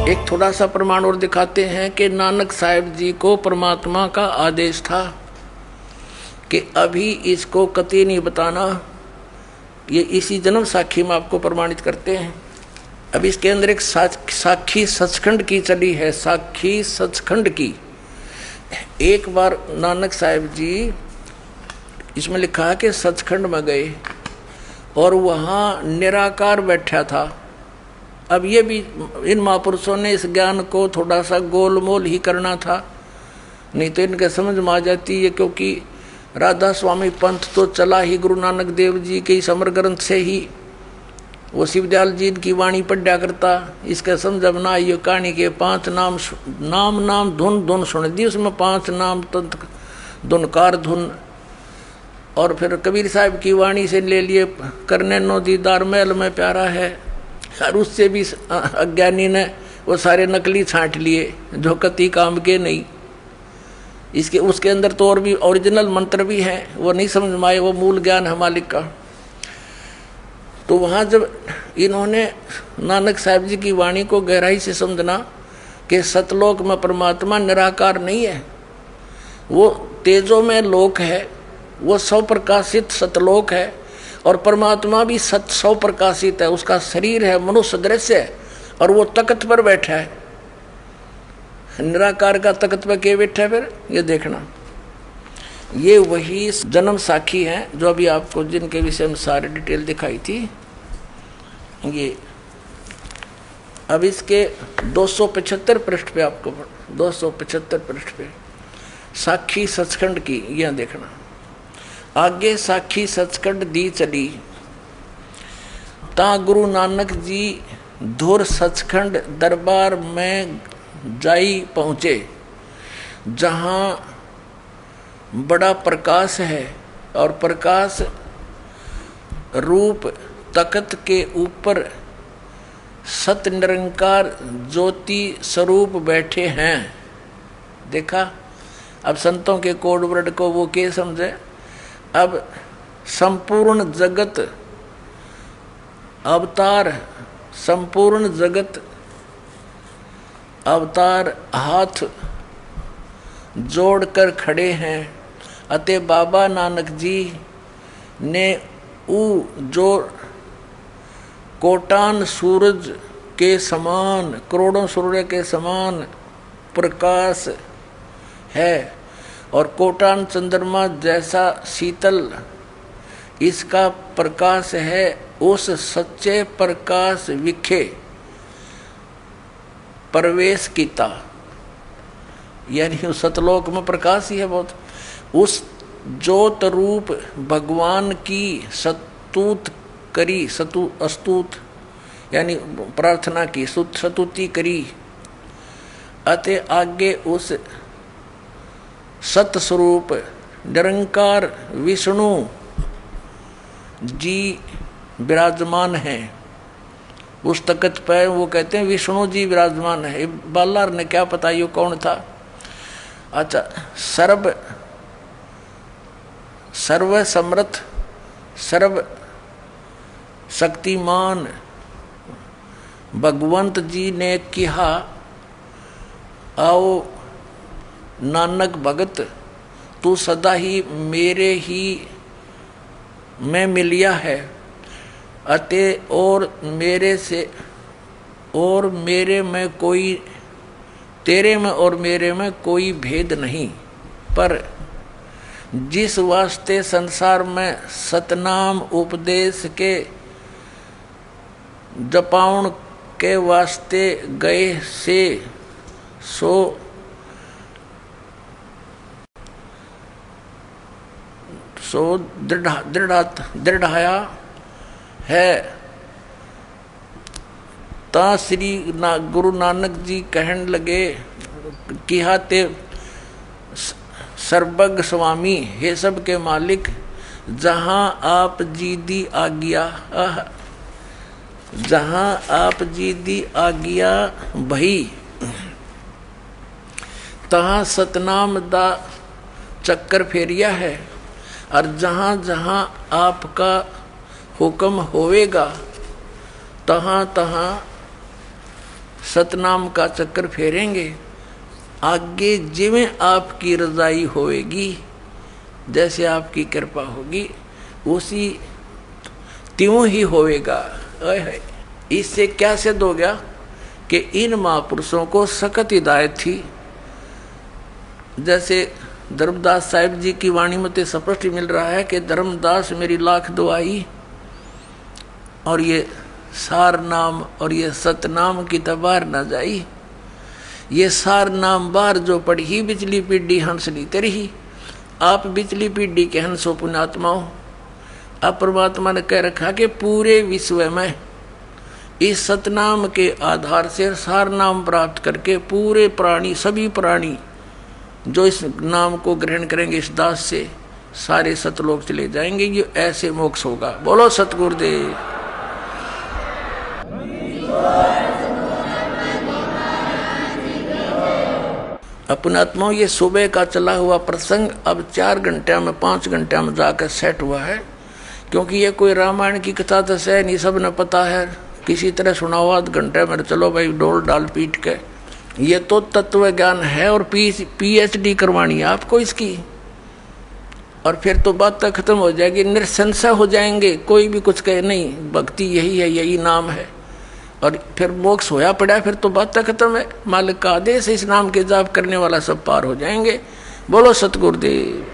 एक थोड़ा सा प्रमाण और दिखाते हैं कि नानक साहिब जी को परमात्मा का आदेश था कि अभी इसको कतई नहीं बताना। ये इसी जन्म साखी में आपको प्रमाणित करते हैं। अब इसके अंदर एक साखी सचखंड की चली है, साखी सचखंड की। एक बार नानक साहिब जी, इसमें लिखा है कि सचखंड में गए और वहाँ निराकार बैठा था। अब ये भी इन महापुरुषों ने इस ज्ञान को थोड़ा सा गोलमोल ही करना था, नहीं तो इनके समझ में आ जाती है। क्योंकि राधा स्वामी पंथ तो चला ही गुरु नानक देव जी के समर ग्रंथ से ही। वो शिवदयाल जी की वाणी पढ़ा करता, इसका समझ अब ना ये कहानी के 5 नाम धुन धुन सुन दी, उसमें 5 नाम तंत्र धुनकार धुन। और फिर कबीर साहब की वाणी से ले लिए, करने नो दीदार महल में प्यारा है। और उससे भी अज्ञानी ने वो सारे नकली छांट लिए जो कति काम के नहीं। इसके उसके अंदर तो और भी ओरिजिनल मंत्र भी हैं, वो नहीं समझ में आए, वो मूल ज्ञान है मालिक का। तो वहाँ जब इन्होंने नानक साहिब जी की वाणी को गहराई से समझना कि सतलोक में परमात्मा निराकार नहीं है, वो तेजों में लोक है, वो सौ प्रकाशित सतलोक है। और परमात्मा भी सौ प्रकाशित है, उसका शरीर है मनुष्य दृश्य है, और वो तख्त पर बैठा है। निराकार का तख्त पर के बैठा है? फिर ये देखना, ये वही जन्म साखी है जो अभी आपको जिनके विषय में सारी डिटेल दिखाई थी। ये अब इसके 275 पृष्ठ पे आपको 275 पृष्ठ पे साखी सचखंड की यह देखना। आगे साखी सचखंड दी चली, ता गुरु नानक जी धुर सचखंड दरबार में जाई पहुँचे, जहाँ बड़ा प्रकाश है और प्रकाश रूप तख्त के ऊपर सत निरंकार ज्योति स्वरूप बैठे हैं। देखा, अब संतों के कोड वर्ड को वो क्या समझे। अब संपूर्ण जगत अवतार, संपूर्ण जगत अवतार हाथ जोड़कर खड़े हैं। अतः बाबा नानक जी ने जो कोटान सूरज के समान, करोड़ों सूर्य के समान प्रकाश है और कोटान चंद्रमा जैसा शीतल इसका प्रकाश है, उस सच्चे प्रकाश विखे प्रवेश कीता। यानी उस सतलोक में प्रकाश ही है बहुत। उस ज्योत रूप भगवान की स्तुत करी, अस्तुत यानी प्रार्थना की, स्तुति करी। अतः आगे उस सत स्वरूप निरंकार विष्णु जी विराजमान हैं उस तख्त पर। वो कहते हैं विष्णु जी विराजमान है। बालार ने क्या पता ये कौन था। अच्छा, सर्व समर्थ सर्व शक्तिमान भगवंत जी ने कहा, आओ नानक भगत, तू सदा ही मेरे ही में मिलिया है। अतः और मेरे से और मेरे में कोई, तेरे में और मेरे में कोई भेद नहीं। पर जिस वास्ते संसार में सतनाम उपदेश के जपाउन के वास्ते गए से सो दृढ़ाया है। ता श्री गुरु नानक जी कहन लगे, किहा ते सर्वज्ञ स्वामी, हे सब के मालिक, जहाँ आप जी दी आज्ञा, जहाँ आप जी दी आज्ञा भई, तहाँ सतनाम दा चक्कर फेरिया है। और जहाँ जहाँ आपका हुक्म होवेगा, तहाँ तहाँ सतनाम का चक्कर फेरेंगे, आगे जिवें आपकी रजाई होएगी, जैसे आपकी कृपा होगी उसी त्यों ही होएगा। इससे क्या सिद्ध हो गया कि इन महापुरुषों को सख्त हिदायत थी। जैसे धर्मदास साहिब जी की वाणी में स्पष्ट मिल रहा है कि धर्मदास मेरी लाख दुआई, और ये सार नाम और ये सतनाम की तबार न जाई। ये सार नाम बार जो पढ़ी बिचली पीढ़ी हंसली तेरी। आप बिचली पीढ़ी के हंसो पुण्यात्माओं। अब परमात्मा ने कह रखा कि पूरे विश्व में इस सतनाम के आधार से सार नाम प्राप्त करके पूरे प्राणी, सभी प्राणी जो इस नाम को ग्रहण करेंगे इस दास से, सारे सतलोक चले जाएंगे। ये ऐसे मोक्ष होगा। बोलो सतगुरुदेव। अपनात्माओं, ये सुबह का चला हुआ प्रसंग अब 4 घंटे में 5 घंटे में जाकर सेट हुआ है, क्योंकि ये कोई रामायण की कथा तो है नहीं, सब ने पता है। किसी तरह सुनाओ आध घंटे में, चलो भाई डोल डाल पीट के। ये तो तत्व ज्ञान है और PhD करवानी है आपको इसकी, और फिर तो बात तक खत्म हो जाएगी, निरसंशय हो जाएंगे। कोई भी कुछ कहे नहीं, भक्ति यही है, यही नाम है, और फिर मोक्ष होया पड़ा, फिर तो बात तक खत्म है। मालिक का आदेश, इस नाम के जाप करने वाला सब पार हो जाएंगे। बोलो सतगुरुदेव।